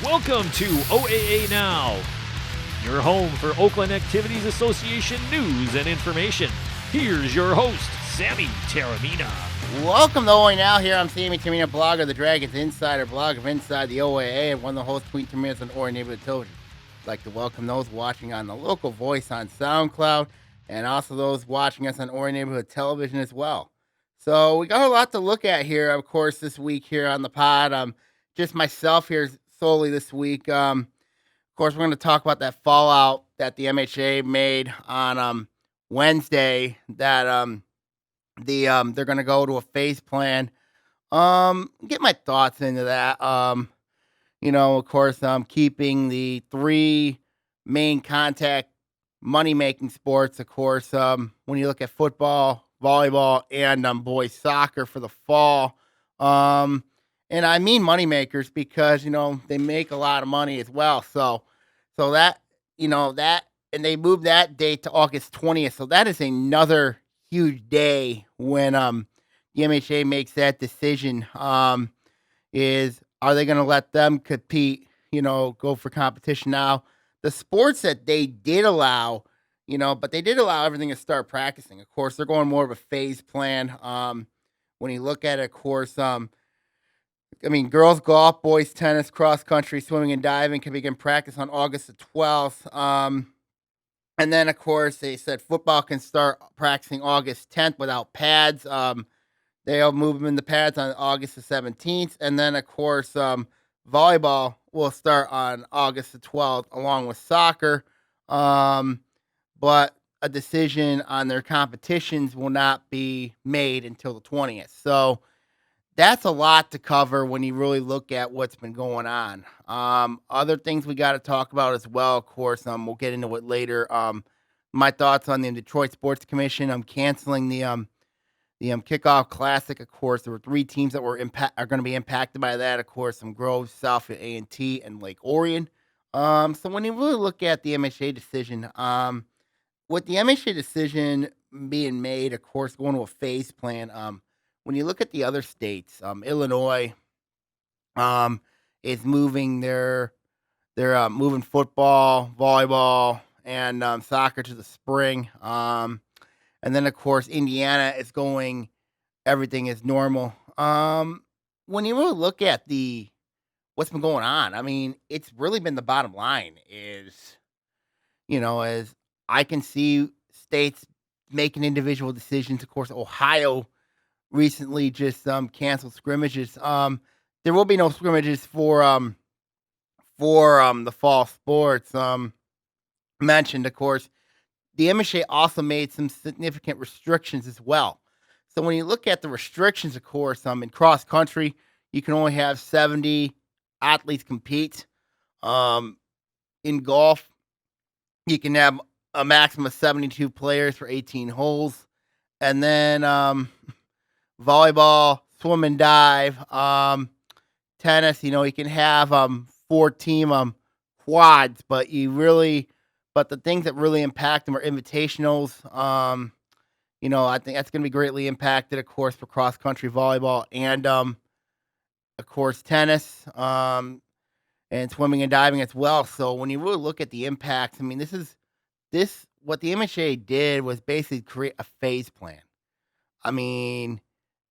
Welcome to OAA Now, your home for Oakland Activities Association news and information. Here's your host, Sammy Taormina. Welcome to OAA Now. Here I'm Sammy Taormina, blogger, the Dragons Insider, blog of Inside the OAA, and one of the hosts between 2 minutes on Orion Neighborhood Television. I'd like to welcome those watching on the local voice on SoundCloud, and also those watching us on Orion Neighborhood Television as well. So we got a lot to look at here, of course, this week here on the pod. Just myself here solely this week. Of course, we're going to talk about that fallout that the MHSAA made on Wednesday. That they're going to go to a phase plan. Get my thoughts into that. Of course, keeping the three main contact money-making sports, of course, when you look at football, volleyball, and boys soccer for the fall. And I mean moneymakers because, they make a lot of money as well. So that, and they moved that date to August 20th. So that is another huge day when the MHSAA makes that decision. Are they going to let them compete, go for competition now? The sports that they did allow, but they did allow everything to start practicing. Of course, they're going more of a phase plan. When you look at it, of course, girls golf, boys tennis, cross country, swimming, and diving can begin practice on August the 12th. And then, of course, they said football can start practicing August 10th without pads. They'll move them in the pads on August the 17th. And then, of course, volleyball will start on August the 12th along with soccer. But a decision on their competitions will not be made until the 20th. So that's a lot to cover when you really look at what's been going on. Other things we got to talk about as well, of course, we'll get into it later. My thoughts on the Detroit Sports Commission. I'm canceling the Kickoff Classic. Of course, there were three teams that are going to be impacted by that. Of course, Grove, Southfield A&T, and Lake Orion. So when you really look at the MHSAA decision, with the MHSAA decision being made, of course, going to a phase plan, when you look at the other states, Illinois is moving they're moving football, volleyball, and soccer to the spring. And then, of course, Indiana is going, everything is normal. When you really look at what's been going on, it's really been the bottom line is, as I can see states making individual decisions. Of course, Ohio recently just canceled scrimmages. There will be no scrimmages for the fall sports. Mentioned, of course, the MHSAA also made some significant restrictions as well. So when you look at the restrictions, of course, in cross country, you can only have 70 athletes compete. In golf, you can have a maximum of 72 players for 18 holes. And then volleyball, swim and dive, tennis, you can have 4 team quads, but the things that really impact them are invitationals. I think that's going to be greatly impacted, of course, for cross country volleyball and of course tennis, and swimming and diving as well. So when you really look at the impacts, this what the MHSAA did was basically create a phase plan.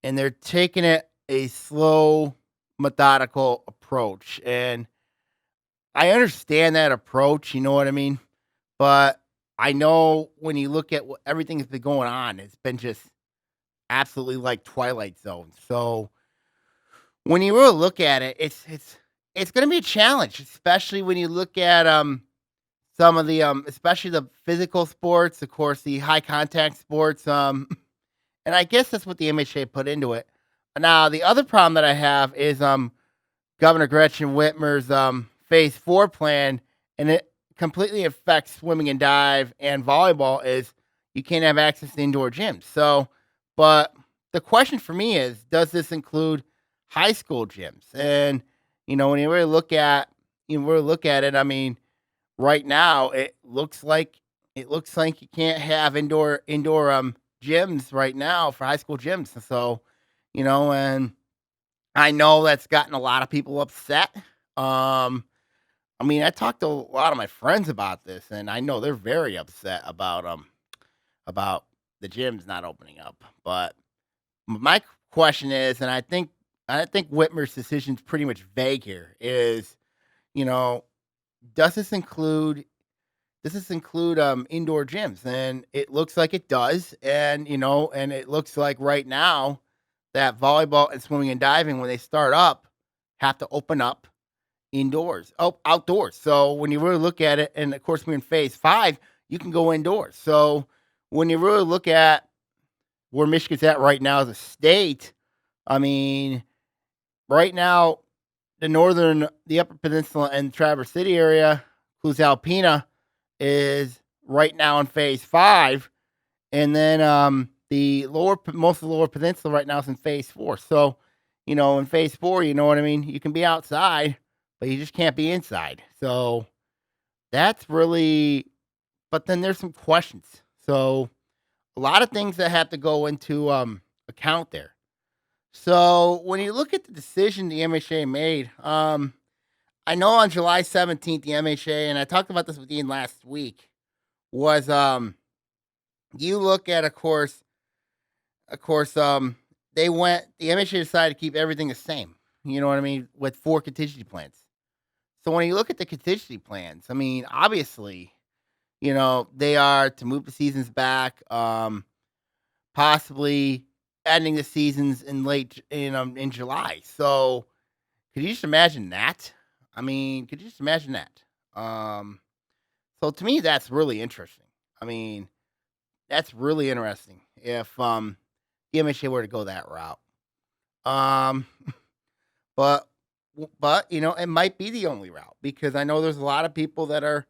And they're taking it a slow, methodical approach. And I understand that approach, you know what I mean? But I know when you look at everything that's been going on, it's been just absolutely like Twilight Zone. So when you really look at it, it's going to be a challenge, especially when you look at some of the especially the physical sports, of course, the high contact sports. And I guess that's what the MHSAA put into it. Now, the other problem that I have is Governor Gretchen Whitmer's Phase 4 plan, and it completely affects swimming and dive and volleyball, is you can't have access to indoor gyms. So, but the question for me is, does this include high school gyms? And, when you really look at it, right now it looks like you can't have indoor gyms right now for high school gyms. So, and I know that's gotten a lot of people upset. I mean, I talked to a lot of my friends about this, and I know they're very upset about the gyms not opening up. But my question is, and I think Whitmer's decision's pretty much vague here. Is you know, does this include indoor gyms? And it looks like it does. And it looks like right now that volleyball and swimming and diving, when they start up, have to open up outdoors. So when you really look at it, and of course we're in phase 5, you can go indoors. So when you really look at where Michigan's at right now as a state, I mean, right now the Upper Peninsula and Traverse City area, includes Alpena, is right now in phase 5, and then most of the Lower Peninsula right now is in phase 4. So, in phase 4, you know what I mean. You can be outside, but you just can't be inside. So that's really. But then there's some questions. So a lot of things that have to go into account there. So when you look at the decision the MHA made, I know on July 17th, the MHA, and I talked about this with Ian last week, was you look at, of course, the MHA decided to keep everything the same. You know what I mean? With 4 contingency plans. So when you look at the contingency plans, I mean, obviously, they are to move the seasons back, possibly ending the seasons in July. So could you just imagine that? I mean, could you just imagine that? Um, so to me, that's really interesting. I mean, that's really interesting if the MHA were to go that route. Um, but it might be the only route, because I know there's a lot of people that are.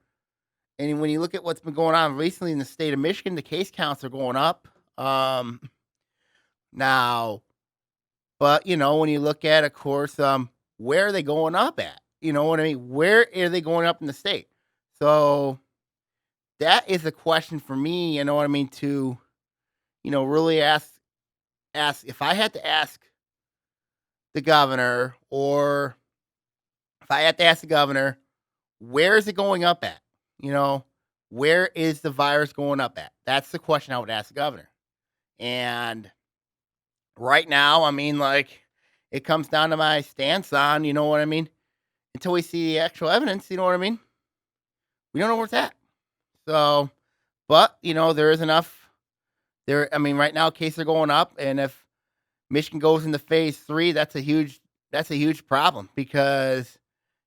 And when you look at what's been going on recently in the state of Michigan, the case counts are going up. Now, but when you look at, of course, where are they going up at? You know what I mean? Where are they going up in the state? So that is a question for me. You know what I mean? To really ask if I had to ask the governor, or if I had to ask the governor, where is it going up at? You know, where is the virus going up at? That's the question I would ask the governor. And right now, I mean, like, it comes down to my stance on, you know what I mean? Until we see the actual evidence, you know what I mean? We don't know where it's at. So, but, there is enough there. I mean, right now cases are going up, and if Michigan goes into phase 3, that's a huge problem, because,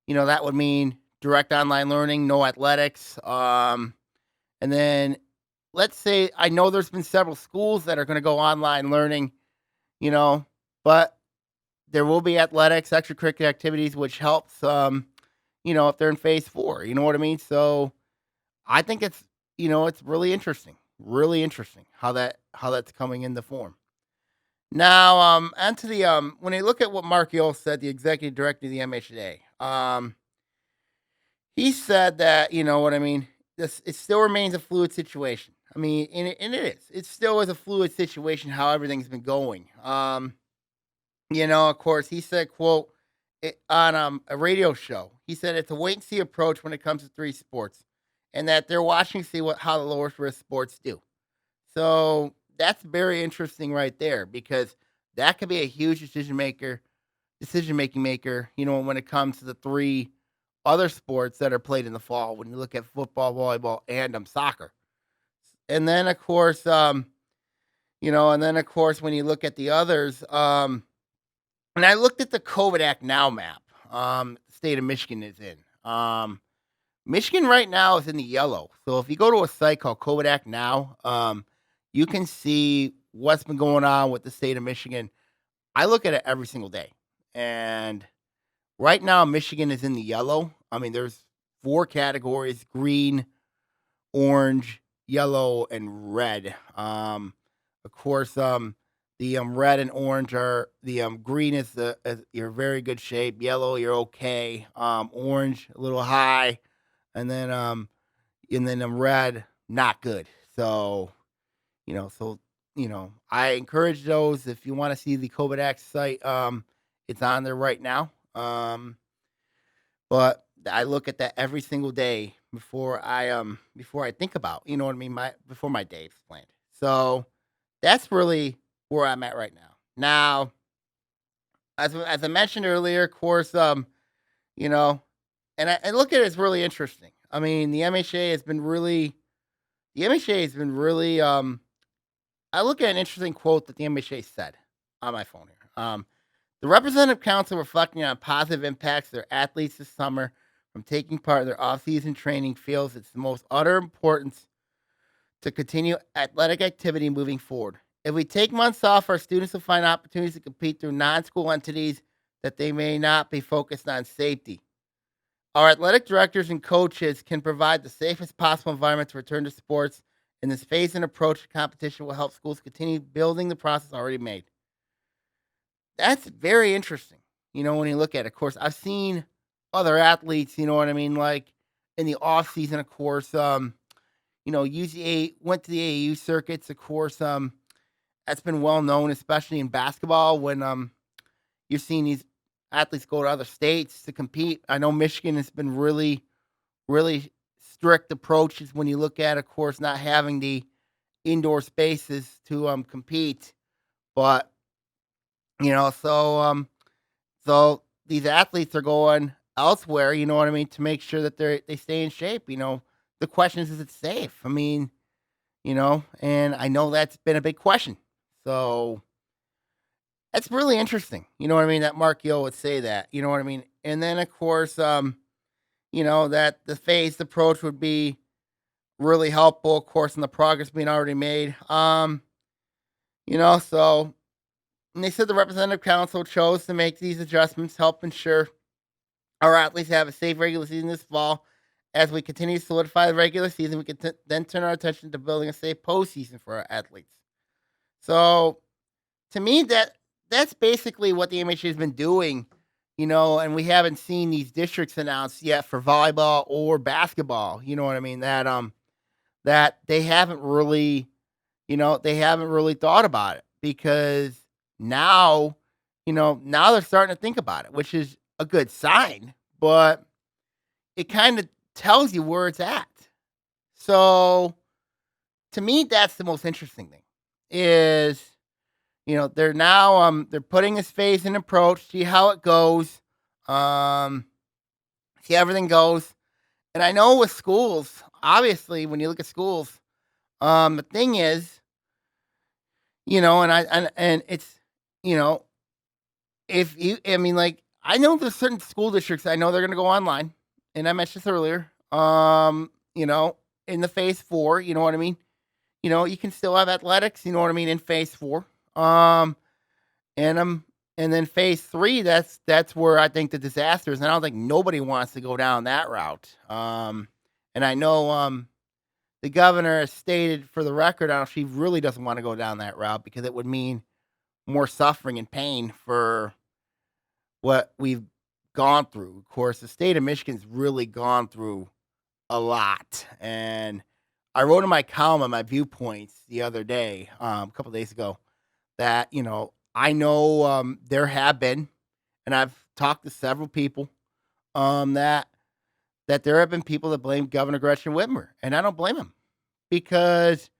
that would mean direct online learning, no athletics. And then let's say, I know there's been several schools that are going to go online learning, you know, but there will be athletics, extracurricular activities, which helps, if they're in phase 4, you know what I mean? So I think it's really interesting how that's coming into form. Now, and to the when you look at what Mark Yule said, the executive director of the MHSAA, he said that, you know what I mean, it still remains a fluid situation. I mean, and it is. It still is a fluid situation how everything's been going. Of course, he said, quote, on a radio show, he said it's a wait and see approach when it comes to 3 sports, and that they're watching to see how the lower risk sports do. So that's very interesting right there, because that could be a huge decision making maker, when it comes to the 3 other sports that are played in the fall, when you look at football, volleyball, and soccer. And then of course, when you look at the others, and I looked at the COVID Act Now map, the state of Michigan is in. Michigan right now is in the yellow. So if you go to a site called COVID Act Now, you can see what's been going on with the state of Michigan. I look at it every single day. And right now, Michigan is in the yellow. I mean, there's 4 categories: green, orange, yellow, and red. Of course, the red and orange are green is you're very good shape. Yellow, you're okay. Orange, a little high, and then red, not good. So I encourage those, if you want to see the COVID Act site. It's on there right now. But I look at that every single day before I think about, you know what I mean, before my day's planned. So that's really where I'm at right now. Now, as I mentioned earlier, of course, you know, and I look at it as really interesting. I mean, the MHA has been really I look at an interesting quote that the MHA said on my phone here. The Representative Council reflecting on positive impacts of their athletes this summer from taking part in their off-season training feels it's the most utter importance to continue athletic activity moving forward. If we take months off, our students will find opportunities to compete through non-school entities that they may not be focused on safety. Our athletic directors and coaches can provide the safest possible environment to return to sports, and this phase and approach to competition will help schools continue building the process already made. That's very interesting. When you look at it, of course, I've seen other athletes, you know what I mean, like in the off season, of course, UCA went to the AAU circuits, of course, that's been well known, especially in basketball when you're seeing these athletes go to other states to compete. I know Michigan has been really, really strict approaches when you look at, of course, not having the indoor spaces to compete, but so these athletes are going elsewhere, you know what I mean, to make sure that they stay in shape. The question is it safe? I mean, and I know that's been a big question. So that's really interesting. You know what I mean? That Mark Yo would say that. You know what I mean? And then of course, that the phased approach would be really helpful, of course, in the progress being already made. So and they said the Representative Council chose to make these adjustments, help ensure our athletes have a safe regular season this fall. As we continue to solidify the regular season, we can then turn our attention to building a safe postseason for our athletes. So, to me, that's basically what the MHA has been doing, and we haven't seen these districts announced yet for volleyball or basketball. You know what I mean? That they haven't really, thought about it because now, now they're starting to think about it, which is a good sign, but it kind of tells you where it's at. So to me, that's the most interesting thing is, they're now, they're putting this phase in approach, see how it goes, see how everything goes. And I know with schools, obviously, when you look at schools, the thing is, and it's, if you, I mean, like, I know there's certain school districts, I know they're going to go online, and I mentioned this earlier, in the phase 4, you know what I mean? You can still have athletics, you know what I mean, in phase 4. And then phase 3, that's where I think the disaster is, and I don't think nobody wants to go down that route. And I know, the governor has stated for the record, I don't know if she really doesn't want to go down that route because it would mean more suffering and pain for what we've gone through. Of course, the state of Michigan's really gone through a lot. And I wrote in my column on my viewpoints the other day, a couple days ago, that, I know there have been, and I've talked to several people, that there have been people that blame Governor Gretchen Whitmer, and I don't blame him because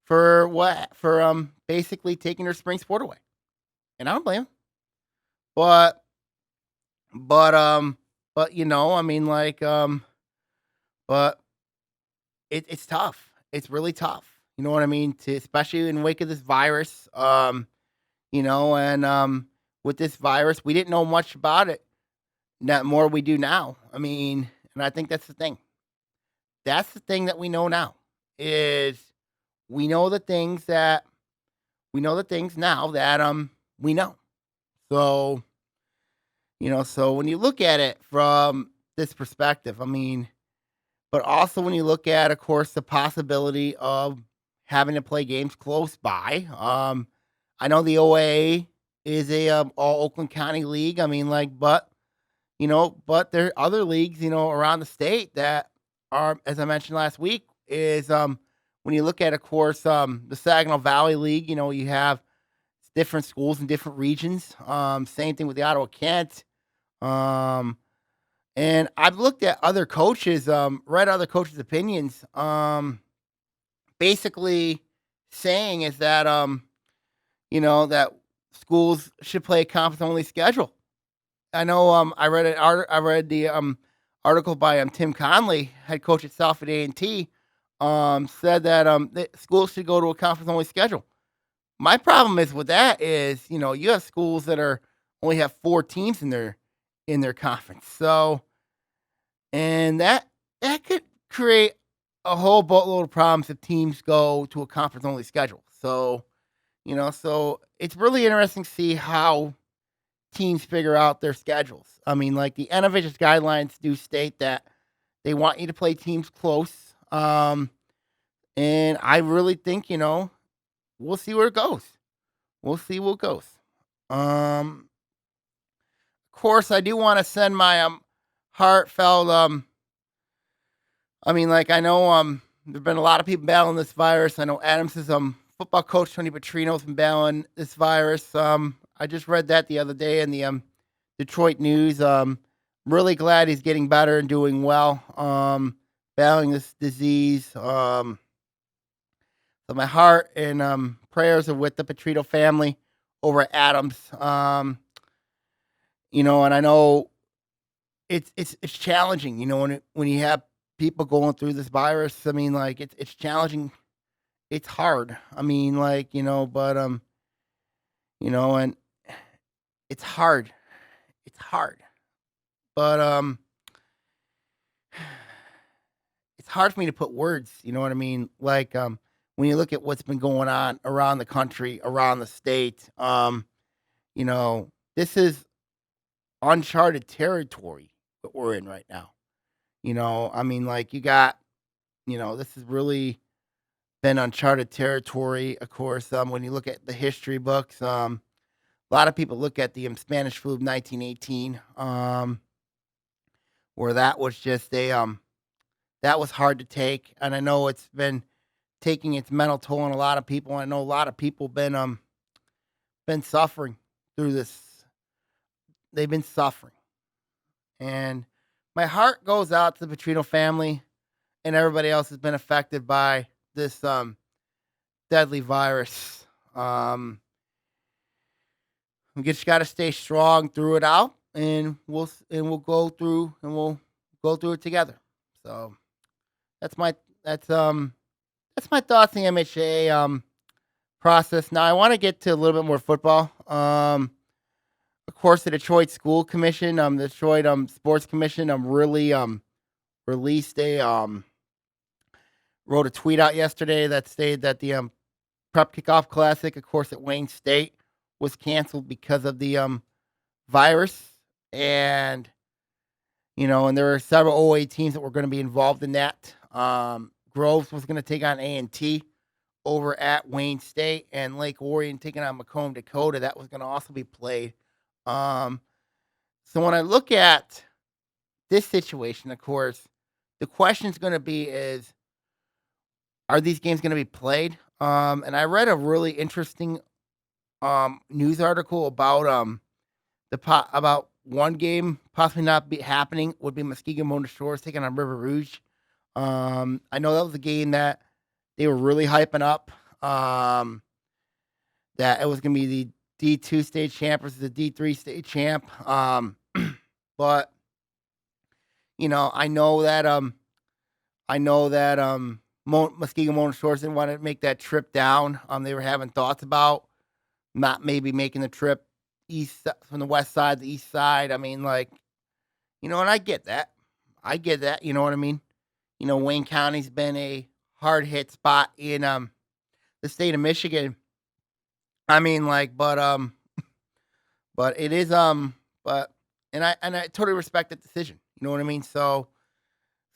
for what? For basically taking her spring sport away, and I don't blame him. But I mean, like, but it's tough. It's really tough. You know what I mean? Especially in the wake of this virus. And with this virus, we didn't know much about it. Not more we do now. I mean, and I think that's the thing. That's the thing that we know now is we know the things now that we know. So, so when you look at it from this perspective, I mean, but also when you look at, of course, the possibility of having to play games close by. I know the OAA is a all Oakland County league. I mean, like, but there are other leagues, around the state that are, as I mentioned last week, is when you look at, of course, the Saginaw Valley League, you have different schools in different regions. Same thing with the Ottawa Kent. And I've looked at other coaches, read other coaches' opinions, basically saying is that, that schools should play a conference only schedule. I know, I read the article by Tim Conley, head coach at Southfield A&T, said that schools should go to a conference only schedule. My problem is with that is, you have schools that are only have 4 teams in their conference. So, and that could create a whole boatload of problems if teams go to a conference only schedule. So, so it's really interesting to see how teams figure out their schedules. I mean, like the NFH's guidelines do state that they want you to play teams close. And I really think, we'll see where it goes. We'll see what goes. Of course, I do want to send my heartfelt. I know there've been a lot of people battling this virus. I know Adams' football coach Tony Petrino's been battling this virus. I just read that the other day in the Detroit News. Really glad he's getting better and doing well. Battling this disease. So my heart and prayers are with the Petrino family over at Adams. And I know it's challenging. When you have people going through this virus. I mean, like it's challenging. It's hard. I mean, but and it's hard. It's hard. But it's hard for me to put words, you know what I mean? When you look at what's been going on around the country, around the state, this is uncharted territory that we're in right now. You got, this has really been uncharted territory. Of course, when you look at the history books, a lot of people look at the Spanish flu of 1918, where that was just that was hard to take, and I know it's been taking its mental toll on a lot of people. I know a lot of people been suffering through this. They've been suffering, and my heart goes out to the Petrino family and everybody else has been affected by this deadly virus. We just got to stay strong through it out, and we'll go through it together. So that's my thoughts on the MHSAA process. Now I want to get to a little bit more football. Of course, the Detroit School Commission, the Detroit Sports Commission, really released wrote a tweet out yesterday that stated that the Prep Kickoff Classic, of course, at Wayne State was canceled because of the virus, and and there were several OAA teams that were going to be involved in that. Groves was going to take on A&T over at Wayne State, and Lake Orion taking on Macomb, Dakota. That was going to also be played. So when I look at this situation, of course, the question is going to be is, are these games going to be played? And I read a really interesting news article about about one game possibly not be happening would be Muskegon Mona Shores taking on River Rouge. I know that was a game that they were really hyping up. That it was going to be the D2 state champ versus the D3 state champ. But I know that Muskegon Mona Shores didn't want to make that trip down. They were having thoughts about not maybe making the trip east from the west side to the east side. I mean, and I get that. You know what I mean? Wayne County's been a hard hit spot in the state of Michigan. I mean, but it is but and I totally respect that decision. You know what I mean? So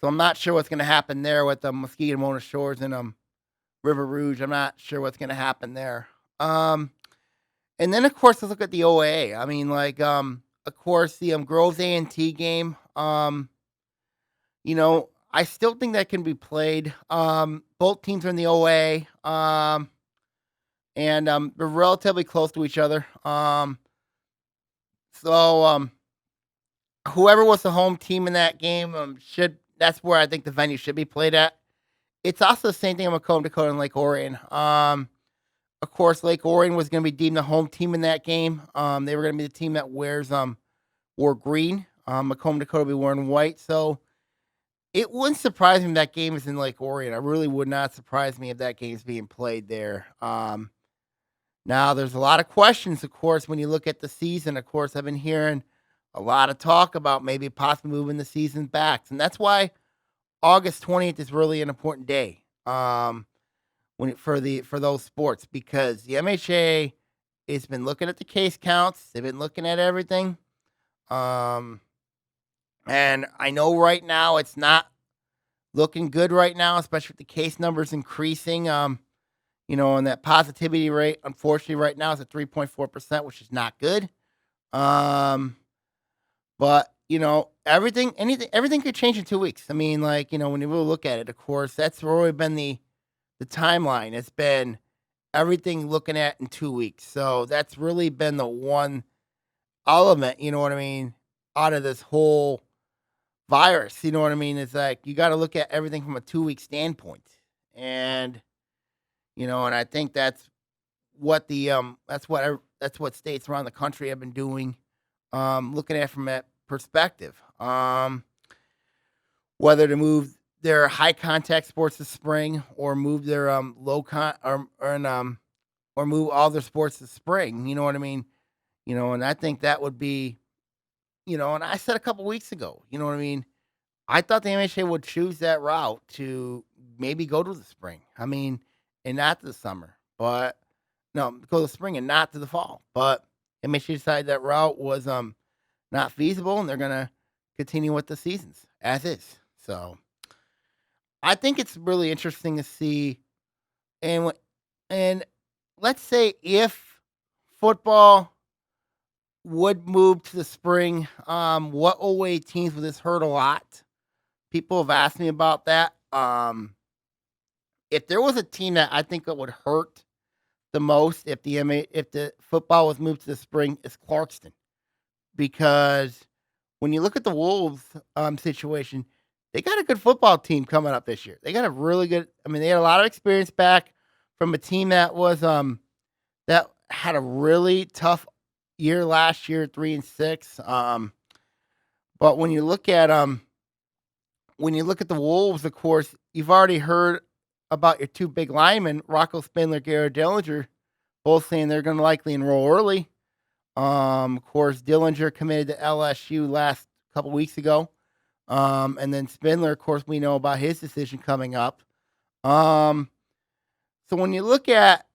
I'm not sure what's going to happen there with the Muskegon Mona Shores and River Rouge. I'm not sure what's going to happen there. And then of course let's look at the OAA. I mean, of course the Groves A&T game. I still think that can be played. Both teams are in the OAA. And they're relatively close to each other. So whoever was the home team in that game that's where I think the venue should be played at. It's also the same thing in Macomb, Dakota, and Lake Orion. Of course, Lake Orion was going to be deemed the home team in that game. They were going to be the team that wore green. Macomb, Dakota will be wearing white. So it wouldn't surprise me if that game is in Lake Orion. I really would not surprise me if that game is being played there. Now, there's a lot of questions, of course, when you look at the season. Of course, I've been hearing a lot of talk about maybe possibly moving the season back. And that's why August 20th is really an important day for those sports, because the MHA has been looking at the case counts. They've been looking at everything. And I know right now it's not looking good right now, especially with the case numbers increasing. And that positivity rate, unfortunately, right now is at 3.4%, which is not good. But everything could change in 2 weeks. I mean, when you really look at it, of course, that's really been the timeline. It's been everything looking at in 2 weeks. So that's really been the one element, you know what I mean, out of this whole virus. You know what I mean? It's like you got to look at everything from a 2 week standpoint, and and I think that's what that's what states around the country have been doing, looking at it from that perspective. Whether to move their high contact sports to spring, or move their low con or move all their sports to spring. You know what I mean? And I think that would be, and I said a couple weeks ago, you know what I mean? I thought the MHA would choose that route to maybe go to the spring. I mean, and not to the summer, but no, go to the spring and not to the fall. But MHA decided that route was not feasible, and they're gonna continue with the seasons as is. So I think it's really interesting to see, and let's say if football would move to the spring, what OAA teams would this hurt a lot? People have asked me about that. If there was a team that I think that would hurt the most if the football was moved to the spring, is Clarkston, because when you look at the Wolves situation, they got a good football team coming up this year. They got a really good. I mean, they had a lot of experience back from a team that was that had a really tough year last year, 3-6. But when you look at the Wolves, of course, you've already heard about your two big linemen, Rocco Spindler, Garrett Dillinger, both saying they're going to likely enroll early. Of course, Dillinger committed to LSU last couple weeks ago. And then Spindler, of course, we know about his decision coming up. So when you look at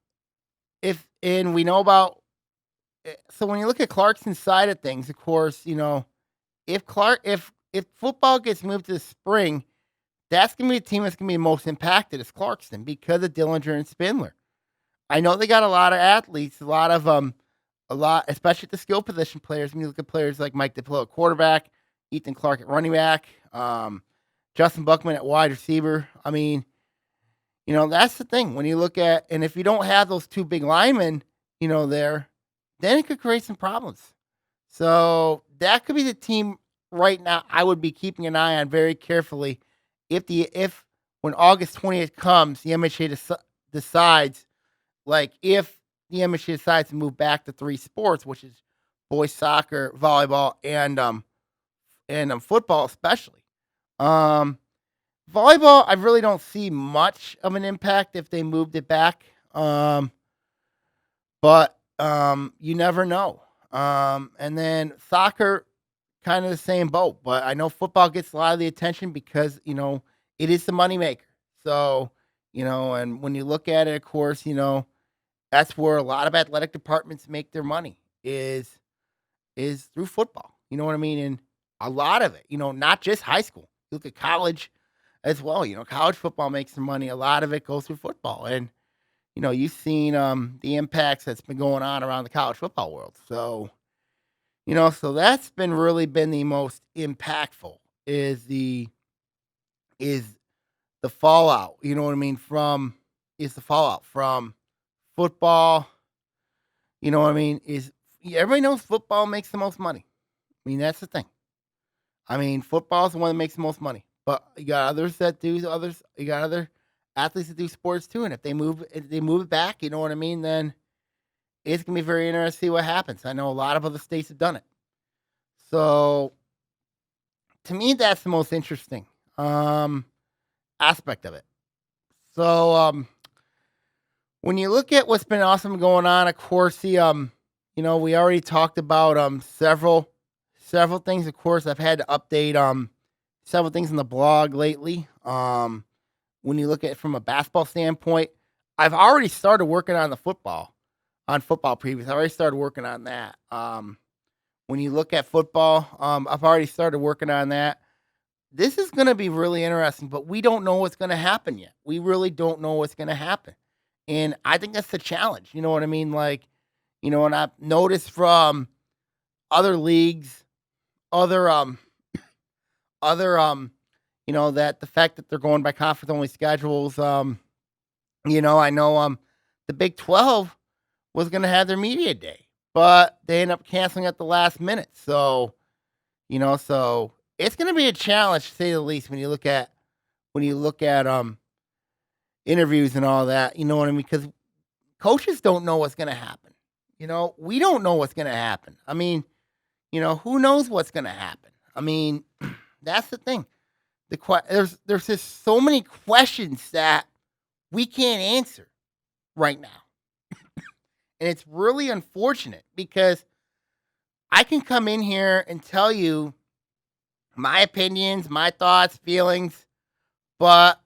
when you look at Clarkson's side of things, of course, if football gets moved to the spring, that's going to be the team that's going to be most impacted is Clarkston, because of Dillinger and Spindler. I know they got a lot of athletes, especially the skill position players. When you look at players like Mike DePillo at quarterback, Ethan Clark at running back, Justin Buckman at wide receiver. I mean, that's the thing. When you look at, and if you don't have those two big linemen, there, then it could create some problems. So that could be the team right now I would be keeping an eye on very carefully. If when August 20th comes, the MHA decides, if the MHA decides to move back to 3 sports, which is boys soccer, volleyball, and football, especially. Volleyball, I really don't see much of an impact if they moved it back. But you never know. And then soccer, kind of the same boat. But I know football gets a lot of the attention because, it is the moneymaker. So, and when you look at it, of course, that's where a lot of athletic departments make their money is through football. You know what I mean? And a lot of it, not just high school. You look at college as well. College football makes some money. A lot of it goes through football. And, you've seen the impacts that's been going on around the college football world. So, so that's really been the most impactful is the fallout. You know what I mean? Is the fallout from football. You know what I mean? Everybody knows football makes the most money. I mean, that's the thing. I mean, football's the one that makes the most money, but you got others that do others. You got other athletes that do sports too, and if they move it back, you know what I mean. Then it's gonna be very interesting to see what happens. I know a lot of other states have done it, so to me, that's the most interesting um, aspect of it. So when you look at what's been awesome going on, of course, we already talked about several things. Of course, I've had to update several things in the blog lately. When you look at it from a basketball standpoint, I've already started working on football previews. I already started working on that. When you look at football, I've already started working on that. This is going to be really interesting, but we don't know what's going to happen yet. We really don't know what's going to happen. And I think that's the challenge. You know what I mean? Like, and I've noticed from other leagues, other that the fact that they're going by conference only schedules, I know the Big 12 was going to have their media day, but they end up canceling at the last minute. So, so it's going to be a challenge to say the least when you look at interviews and all that. You know what I mean? Because coaches don't know what's going to happen. We don't know what's going to happen. I mean, who knows what's going to happen? I mean, that's the thing. There's just so many questions that we can't answer right now. And it's really unfortunate because I can come in here and tell you my opinions, my thoughts, feelings, but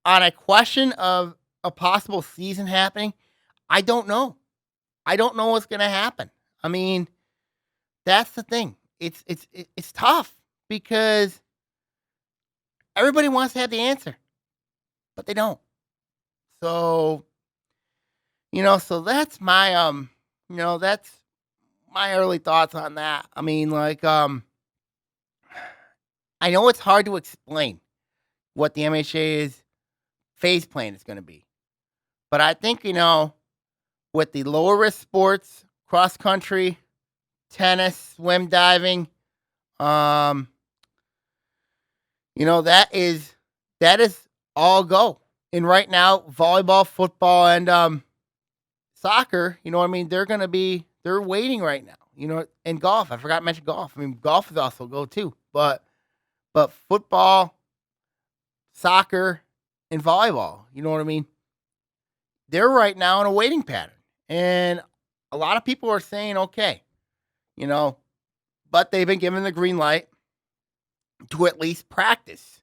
on a question of a possible season happening, I don't know. I don't know what's going to happen. I mean, that's the thing. It's tough because everybody wants to have the answer, but they don't. So, so that's my that's my early thoughts on that. I mean, like I know it's hard to explain what the MHSAA's phase plan is going to be. But I think, with the lower risk sports, cross country, tennis, swim, diving, that is all go. And right now, volleyball, football, and soccer, they're waiting right now. And golf. I forgot to mention golf. I mean, golf is also go too. But football, soccer, and volleyball, you know what I mean? They're right now in a waiting pattern. And a lot of people are saying, okay, but they've been given the green light to at least practice.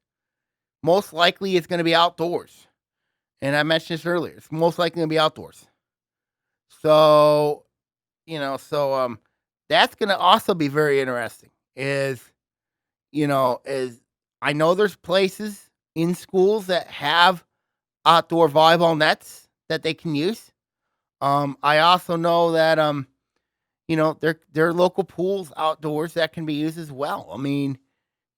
Most likely it's going to be outdoors. And I mentioned this earlier. It's most likely going to be outdoors. So, that's going to also be very interesting is I know there's places in schools that have outdoor volleyball nets that they can use. I also know that there are local pools outdoors that can be used as well. I mean,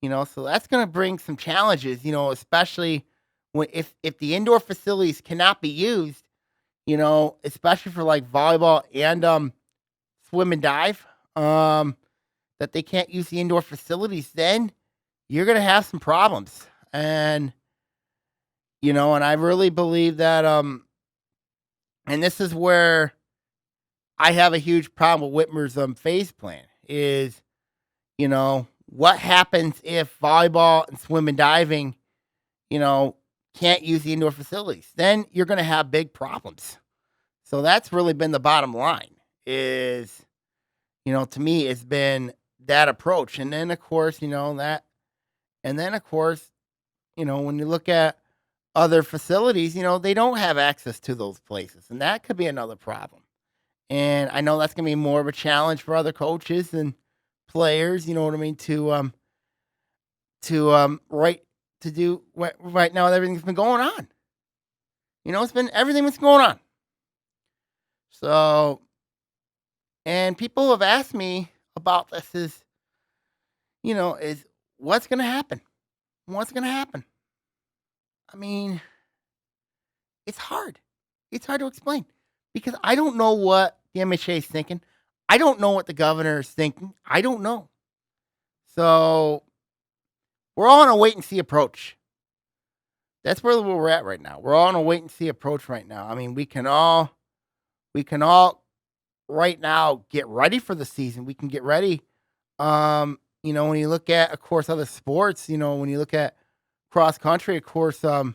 so that's going to bring some challenges, especially when if the indoor facilities cannot be used, especially for like volleyball and swim and dive, that they can't use the indoor facilities, then you're going to have some problems. And and I really believe that and this is where I have a huge problem with Whitmer's phase plan is, what happens if volleyball and swim and diving, can't use the indoor facilities? Then you're going to have big problems. So that's really been the bottom line is, to me, it's been that approach. And then, of course, when you look at other facilities, they don't have access to those places. And that could be another problem. And I know that's going to be more of a challenge for other coaches and players, you know what I mean, to do right now with everything that's been going on. It's been everything that's going on. So, and people have asked me about this is what's going to happen? What's going to happen? I mean, it's hard. It's hard to explain because I don't know what the MHA is thinking. I don't know what the governor is thinking. I don't know. So, we're all on a wait and see approach. That's where we're at right now. We're all on a wait and see approach right now. I mean, we can all right now get ready for the season. We can get ready. When you look at, of course, other sports, when you look at cross country, of course, when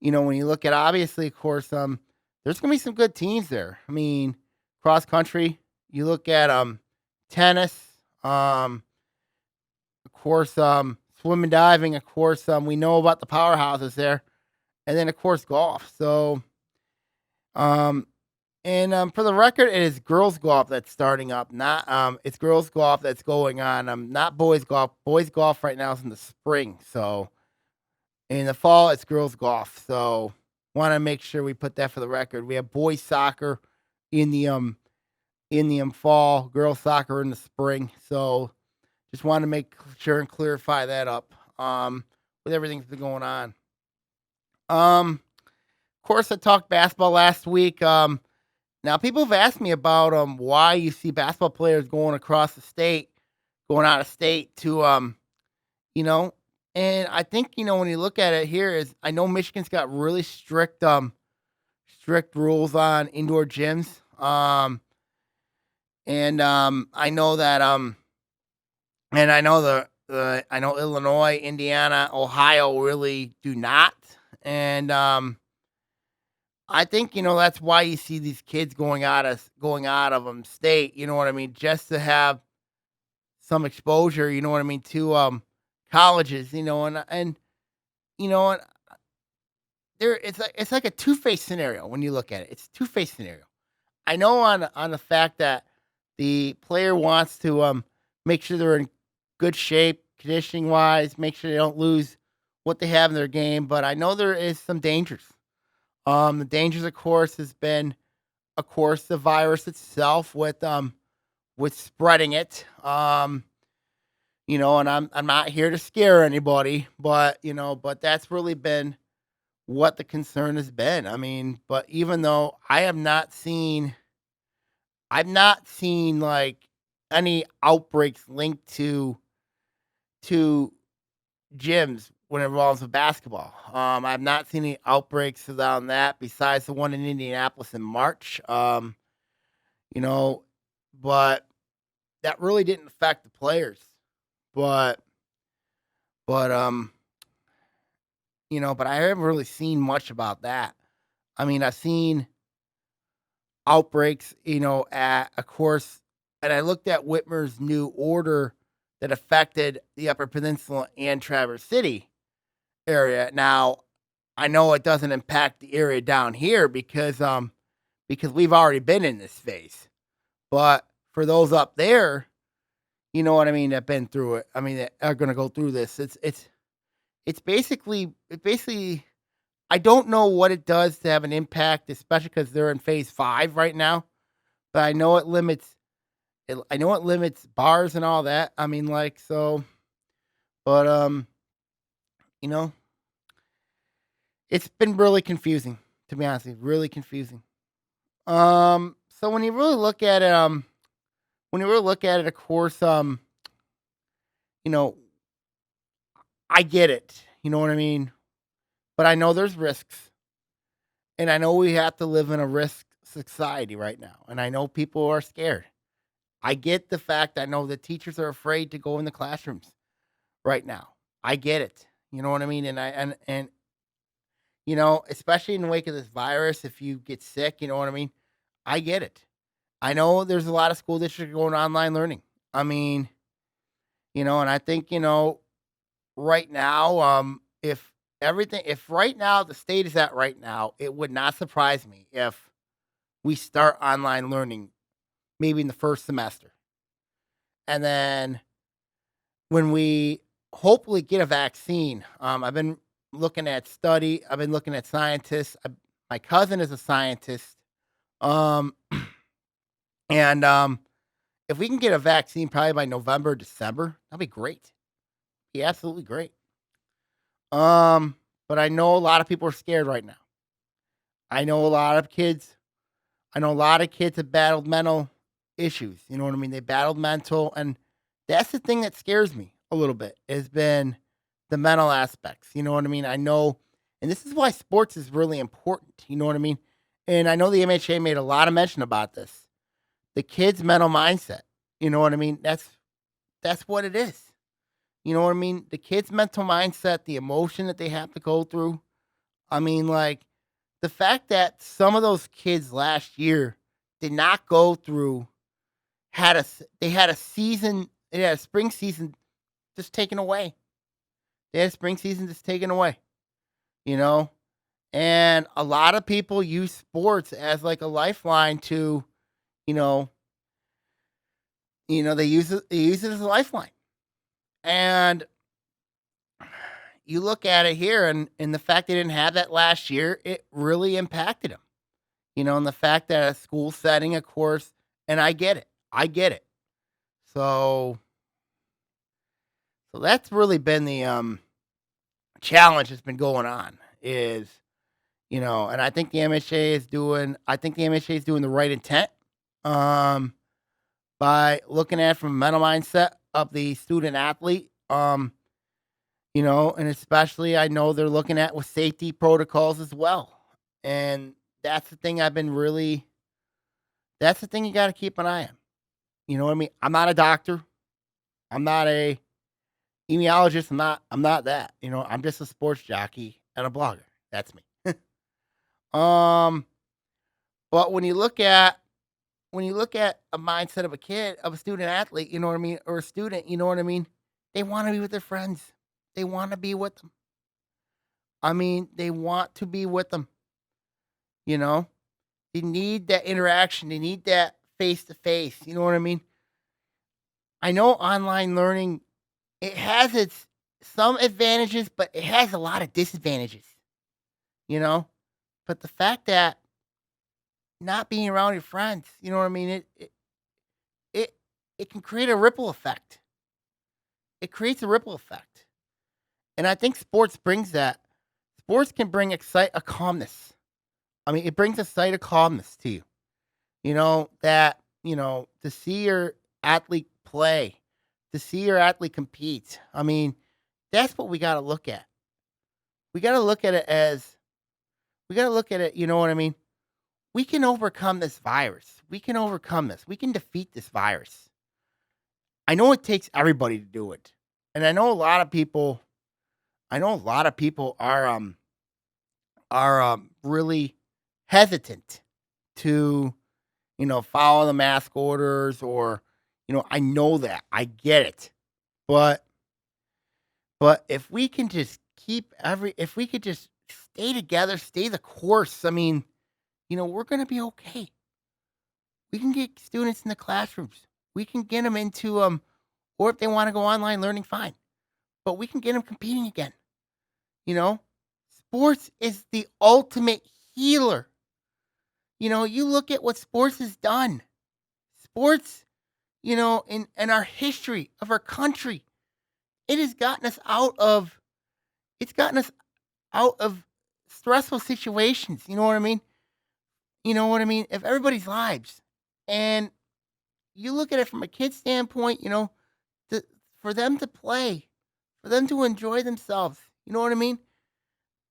you look at, obviously, of course, there's going to be some good teams there. I mean, cross country, you look at tennis, of course, swim and diving, of course, we know about the powerhouses there, and then, of course, golf. So, for the record, it is girls golf that's starting up. Not it's girls golf that's going on. Not boys golf. Boys golf right now is in the spring. So in the fall, it's girls golf. So want to make sure we put that for the record. We have boys soccer in the fall, girls soccer in the spring. So just want to make sure and clarify that up. With everything that's been going on. Of course, I talked basketball last week. Now, people have asked me about why you see basketball players going across the state, going out of state to, and I think, when you look at it here is, I know Michigan's got really strict rules on indoor gyms. I know that, and I know I know Illinois, Indiana, Ohio really do not. And, I think, that's why you see these kids going out of state, you know what I mean, just to have some exposure, you know what I mean, to colleges, and there it's like a two-faced scenario when you look at it. It's a two-faced scenario. I know on the fact that the player wants to make sure they're in good shape, conditioning wise, make sure they don't lose what they have in their game, but I know there is some dangers. The dangers, of course, has been, of course, the virus itself with spreading it. And I'm not here to scare anybody, but that's really been what the concern has been. I mean, but even though I've not seen like any outbreaks linked to gyms when it involves with basketball. I've not seen any outbreaks around that besides the one in Indianapolis in March. But that really didn't affect the players. But I haven't really seen much about that. I mean, I've seen outbreaks, at, of course, and I looked at Whitmer's new order that affected the Upper Peninsula and Traverse City area. Now, I know it doesn't impact the area down here because we've already been in this phase. But for those up there, you know what I mean, that been through it. I mean, that are going to go through this. It's basically I don't know what it does to have an impact, especially because they're in phase 5 right now. But I know it limits bars and all that. I mean, like, so, but it's been really confusing, to be honest with you, really confusing. So when you really look at it, of course, I get it. You know what I mean? But I know there's risks. And I know we have to live in a risk society right now. And I know people are scared. I get the fact I know that teachers are afraid to go in the classrooms right now. I get it. You know what I mean? And especially in the wake of this virus, if you get sick, you know what I mean? I get it. I know there's a lot of school districts going online learning. I mean, and I think, right now, if right now the state is at right now, it would not surprise me if we start online learning maybe in the first semester. And then when we hopefully get a vaccine, I've been looking at scientists. My cousin is a scientist. And if we can get a vaccine probably by November, December, that'd be great. Be absolutely great. But I know a lot of people are scared right now. I know a lot of kids have battled mental issues. You know what I mean? They battled mental, and that's the thing that scares me a little bit. Has been the mental aspects. You know what I mean? I know, and this is why sports is really important. You know what I mean? And I know the MHA made a lot of mention about this. The kid's mental mindset. You know what I mean? That's what it is. You know what I mean? The kid's mental mindset, the emotion that they have to go through. I mean, like the fact that some of those kids last year did not go through they had a season, they had a spring season just taken away. They had a spring season just taken away. You know? And a lot of people use sports as like a lifeline to, you know, they use it as a lifeline. And you look at it here, and the fact they didn't have that last year, it really impacted them. You know, and the fact that a school setting, of course, and I get it. I get it. So that's really been the challenge that's been going on is, and I think the MHA is doing the right intent by looking at it from a mental mindset of the student athlete. And especially I know they're looking at with safety protocols as well. And that's the thing that's the thing you got to keep an eye on. You know what I mean? I'm not a doctor. I'm not a epidemiologist. I'm not that. I'm just a sports jockey and a blogger. That's me. But when you look at a mindset of a kid, of a student athlete, you know what I mean, or a student, you know what I mean? They want to be with their friends. They want to be with them. I mean, they want to be with them. They need that interaction. They need that face to face. You know what I mean? I know online learning, it has its some advantages, but it has a lot of disadvantages. But the fact that not being around your friends, you know what I mean? It can create a ripple effect. It creates a ripple effect. And I think sports brings that. Sports can bring a calmness. I mean, it brings a sight of calmness to you. To see your athlete play, to see your athlete compete. I mean, that's what we got to look at. We got to look at it, you know what I mean? We can overcome this virus. We can overcome this. We can defeat this virus. I know it takes everybody to do it. And I know a lot of people are really hesitant to, follow the mask orders or, I know that. I get it. But if we can just if we could just stay together, stay the course, I mean, we're going to be okay. We can get students in the classrooms. We can get them into, or if they want to go online learning, fine. But we can get them competing again. Sports is the ultimate healer. You look at what sports has done. Sports, in our history of our country, it has gotten us out of stressful situations. You know what I mean? Of everybody's lives. And you look at it from a kid's standpoint, for them to play, for them to enjoy themselves. You know what I mean?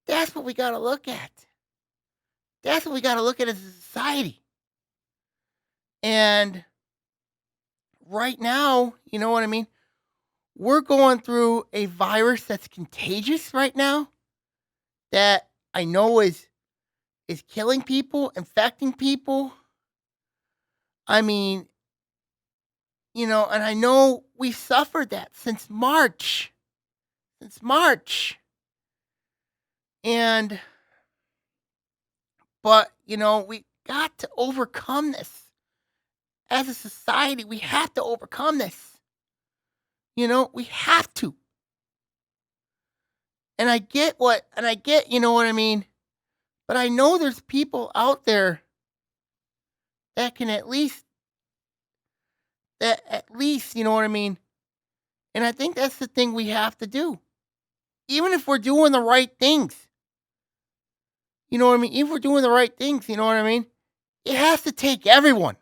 That's what we got to look at. That's what we got to look at as a society. And right now, you know what I mean? We're going through a virus that's contagious right now that I know is killing people, infecting people. I mean, and I know we suffered that since March. But we got to overcome this. As a society, we have to overcome this. We have to. And I get, you know what I mean? But I know there's people out there that can at least, you know what I mean? And I think that's the thing we have to do. Even if we're doing the right things. You know what I mean? If we're doing the right things, you know what I mean? It has to take everyone.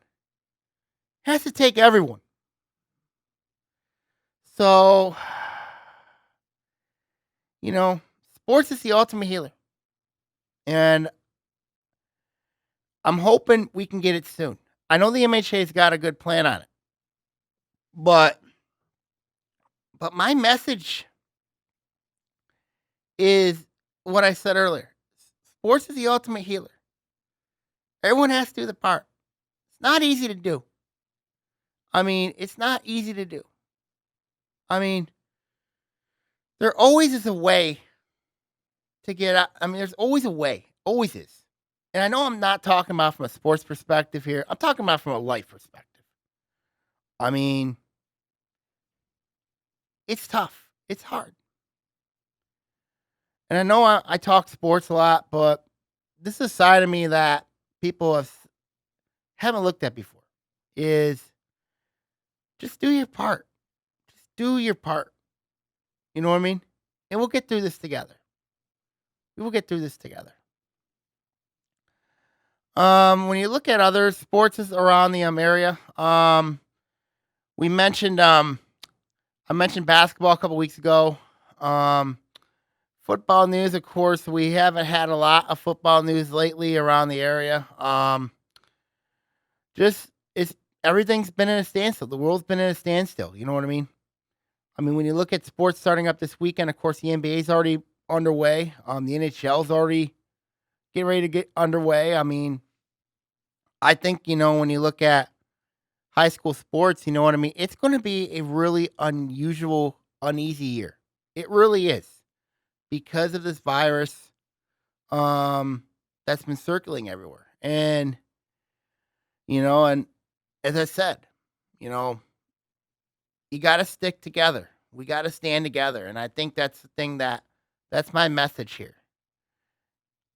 So, Sports is the ultimate healer. And I'm hoping we can get it soon. I know the MHA's got a good plan on it. But my message is what I said earlier. Sports is the ultimate healer. Everyone has to do the part. It's not easy to do. It's not easy to do. There always is a way to get out. There's always a way. Always is. And I know I'm not talking about from a sports perspective here. I'm talking about from a life perspective. It's tough. It's hard. And I know I talk sports a lot, but this is a side of me that people haven't looked at before. Is just do your part. Just do your part. You know what I mean? And we'll get through this together. We will get through this together. When you look at other sports around the area, we mentioned I mentioned basketball a couple weeks ago. Football news, of course, we haven't had a lot of football news lately around the area. Everything's been in a standstill. The world's been in a standstill. You know what I mean? When you look at sports starting up this weekend, of course, the NBA's already underway. The NHL's already getting ready to get underway. I think, when you look at high school sports, you know what I mean? It's going to be a really unusual, uneasy year. It really is. Because of this virus that's been circulating everywhere. And, and as I said, you got to stick together. We got to stand together. And I think that's the thing that's my message here.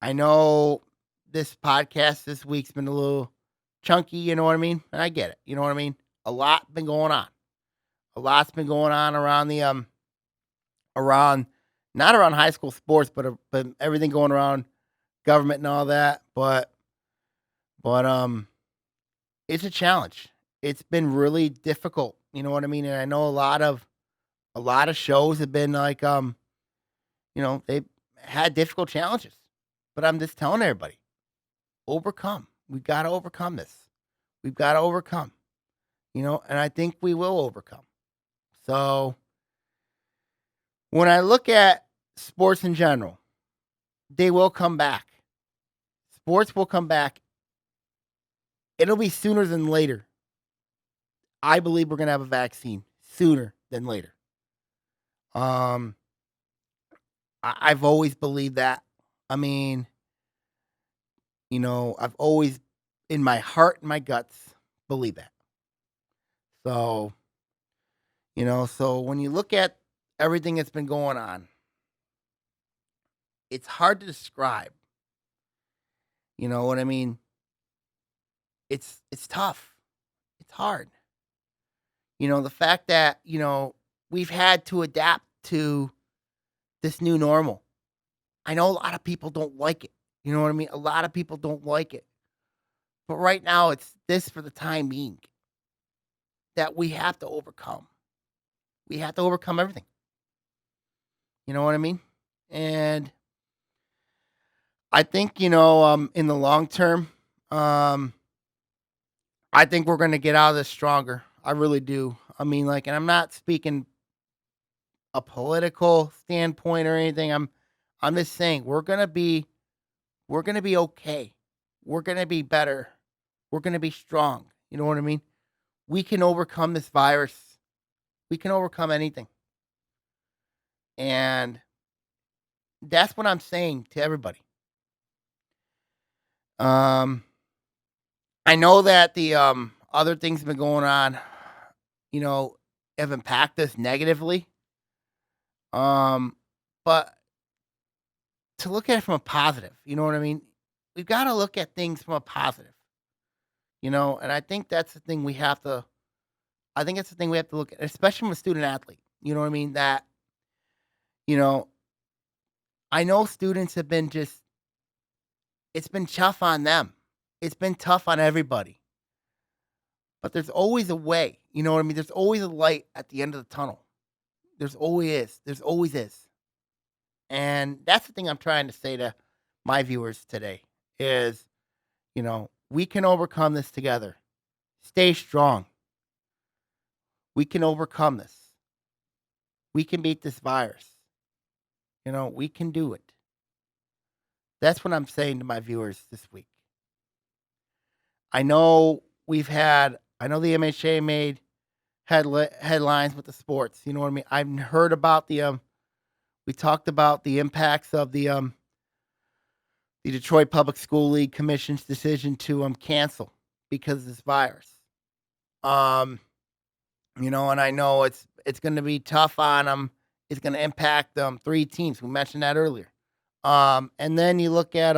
I know this podcast this week's been a little chunky, you know what I mean? And I get it. You know what I mean? A lot's been going on. A lot's been going on around the, not around high school sports, but everything going around government and all that. But it's a challenge. It's been really difficult. You know what I mean? And I know a lot of shows have been like, they've had difficult challenges. But I'm just telling everybody, overcome. We've got to overcome this. We've got to overcome. And I think we will overcome. So when I look at sports in general, they will come back. Sports will come back. It'll be sooner than later. I believe we're going to have a vaccine sooner than later. I've always believed that. I've always, in my heart and my guts, believe that. So, so when you look at everything that's been going on, it's hard to describe. You know what I mean? It's tough. It's hard. The fact that, we've had to adapt to this new normal. I know a lot of people don't like it. You know what I mean? A lot of people don't like it. But right now, it's this for the time being that we have to overcome. We have to overcome everything. You know what I mean? And I think, in the long term, I think we're going to get out of this stronger. I really do. And I'm not speaking a political standpoint or anything. I'm just saying we're going to be okay. We're going to be better. We're going to be strong. You know what I mean? We can overcome this virus. We can overcome anything. And that's what I'm saying to everybody. I know that the other things have been going on, have impacted us negatively. But to look at it from a positive, you know what I mean? We've got to look at things from a positive. And I think that's the thing we have to look at, especially from a student athlete. You know what I mean? That, I know students have been it's been tough on them. It's been tough on everybody. But there's always a way. You know what I mean? There's always a light at the end of the tunnel. There's always is. There's always is. And that's the thing I'm trying to say to my viewers today is, we can overcome this together. Stay strong. We can overcome this. We can beat this virus. We can do it. That's what I'm saying to my viewers this week. I know I know the MHSAA made headlines with the sports. You know what I mean? I've heard about we talked about the impacts of the Detroit Public School League Commission's decision to cancel because of this virus. And I know it's going to be tough on them. It's going to impact 3 teams. We mentioned that earlier. And then you look at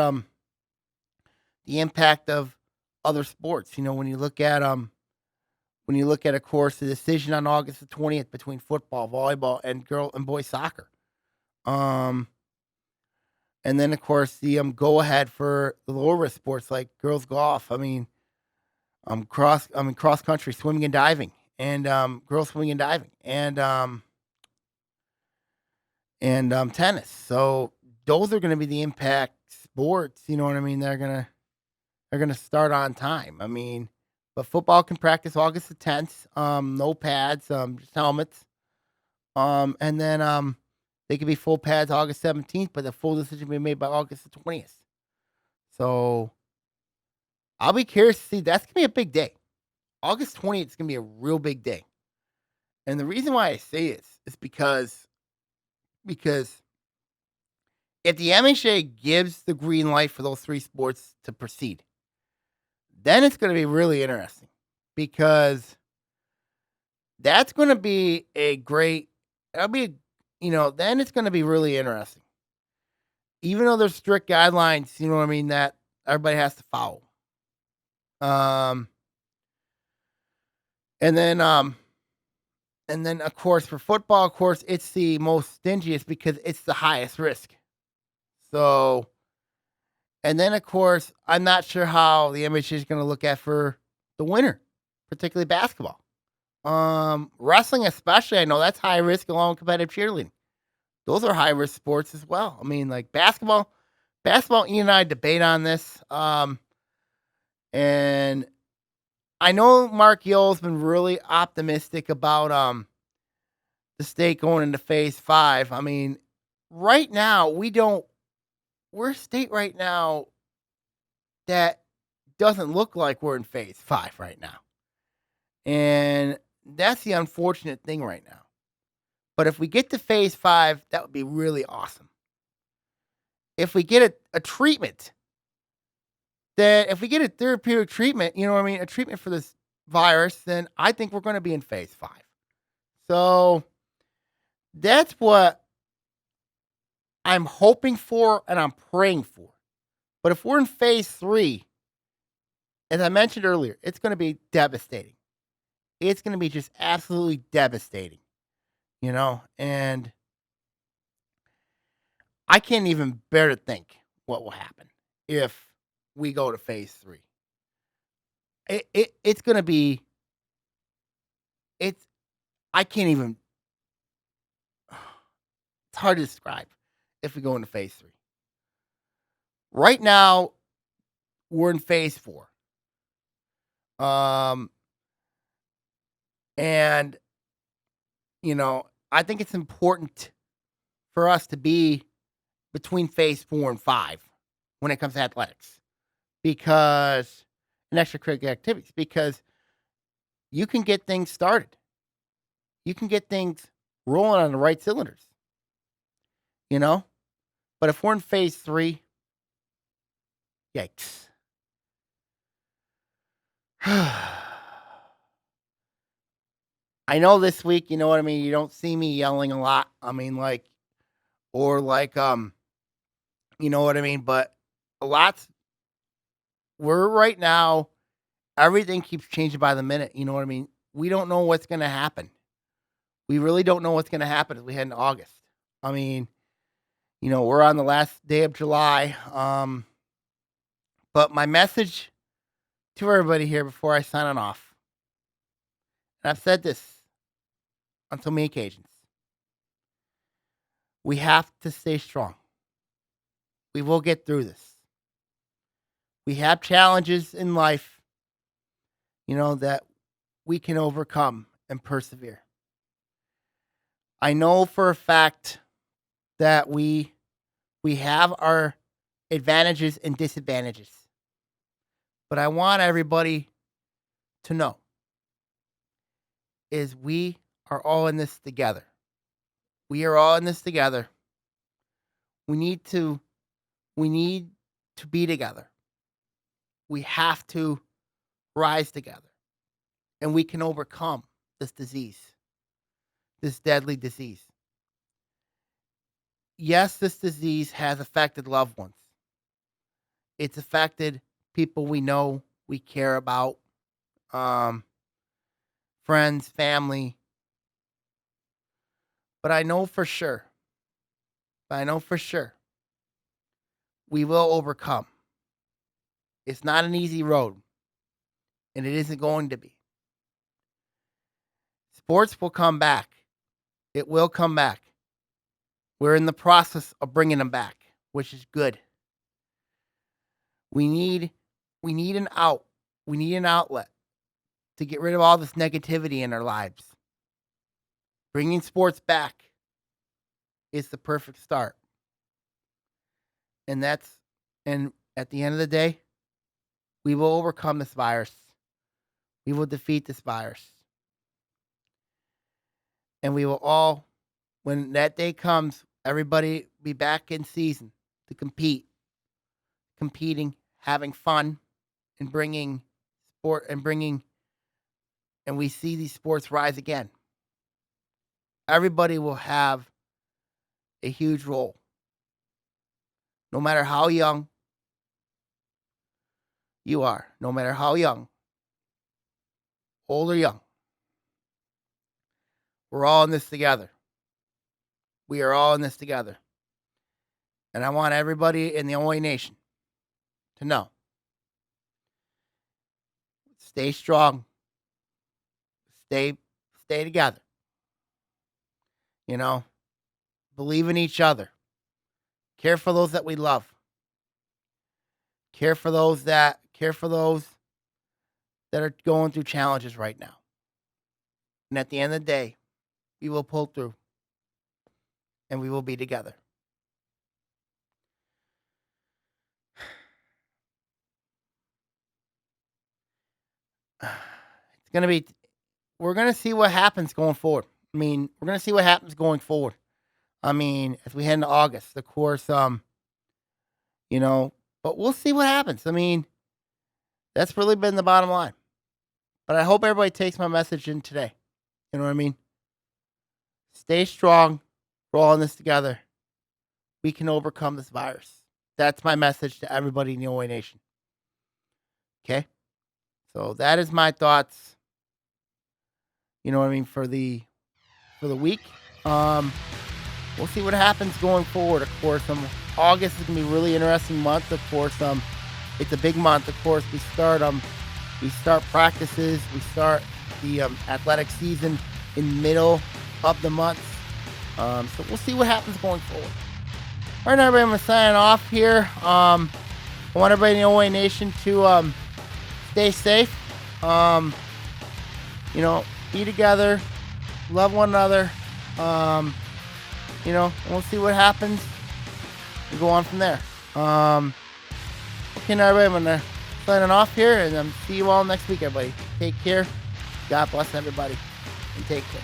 the impact of other sports. When you look at of course, the decision on August the 20th between football, volleyball, and girl and boys soccer. And then of course the go ahead for the lower risk sports like girls golf. Cross country swimming and diving, and girls swimming and diving, and tennis. So those are going to be the impact sports. You know what I mean? They're gonna start on time. But football can practice August the 10th. No pads, just helmets. And then they could be full pads August 17th, but the full decision will be made by August the 20th. So I'll be curious to see. That's gonna be a big day. August 20th is gonna be a real big day. And the reason why I say this is because if the MHA gives the green light for those 3 sports to proceed, then it's going to be really interesting, because that's going to be then it's going to be really interesting. Even though there's strict guidelines, you know what I mean, that everybody has to follow. And then of course for football, of course, it's the most stingiest because it's the highest risk. So, and then of course, I'm not sure how the MHA is going to look at for the winter, particularly basketball. Wrestling especially, I know that's high risk, along with competitive cheerleading. Those are high risk sports as well. Like basketball, Ian and I debate on this. And I know Mark Yole's been really optimistic about the state going into phase 5. Right now we're a state right now that doesn't look like we're in phase 5 right now. And that's the unfortunate thing right now. But if we get to phase 5, that would be really awesome. If we get a treatment, then if we get a therapeutic treatment, a treatment for this virus, then I think we're going to be in phase 5. So that's what I'm hoping for and I'm praying for. But if we're in phase 3, as I mentioned earlier, it's going to be devastating. It's going to be just absolutely devastating, and I can't even bear to think what will happen if we go to phase 3. It's going to be, I can't even, it's hard to describe if we go into phase 3. Right now, we're in phase 4. And, I think it's important for us to be between phase 4 and 5 when it comes to athletics, and extracurricular activities, because you can get things started. You can get things rolling on the right cylinders, But if we're in phase 3, yikes. I know this week, you know what I mean? You don't see me yelling a lot. You know what I mean? But we're right now, everything keeps changing by the minute. You know what I mean? We don't know what's going to happen. We really don't know what's going to happen as we head into August. We're on the last day of July. But my message to everybody here before I sign on off, and I've said this on so many occasions, We have to stay strong. We will get through this. We have challenges in life, that we can overcome and persevere. I know for a fact that we have our advantages and disadvantages. But I want everybody to know is we are all in this together. We are all in this together. We need to be together. We have to rise together. And we can overcome this disease, this deadly disease. Yes, this disease has affected loved ones. It's affected people we know, we care about, friends, family. But I know for sure, we will overcome. It's not an easy road, and it isn't going to be. Sports will come back. It will come back. We're in the process of bringing them back, which is good. We need an out. We need an outlet to get rid of all this negativity in our lives. Bringing sports back is the perfect start. And at the end of the day, we will overcome this virus. We will defeat this virus. And we will all, when that day comes, everybody be back in season to competing, having fun, and bringing sport and we see these sports rise again. Everybody will have a huge role. No matter how young you are, no matter how young, old or young, we're all in this together. We are all in this together. And I want everybody in the OAA Nation to know. Stay strong. Stay together. Believe in each other. Care for those that we love. Care for those that are going through challenges right now. And at the end of the day, we will pull through. And we will be together. We're going to see what happens going forward. As we head into August, of course, but we'll see what happens. That's really been the bottom line. But I hope everybody takes my message in today. You know what I mean? Stay strong. We're all in this together. We can overcome this virus. That's my message to everybody in the OAA Nation. Okay? So that is my thoughts. For the week. We'll see what happens going forward. Of course, August is gonna be a really interesting month. Of course, it's a big month. Of course, we start practices. We start the athletic season in the middle of the month. So we'll see what happens going forward. All right, everybody, I'm gonna sign off here. I want everybody in the OAA Nation to stay safe. Be together, love one another. And we'll see what happens and go on from there. Okay, now everybody, I'm gonna sign off here, and see you all next week, everybody. Take care. God bless everybody, and take care.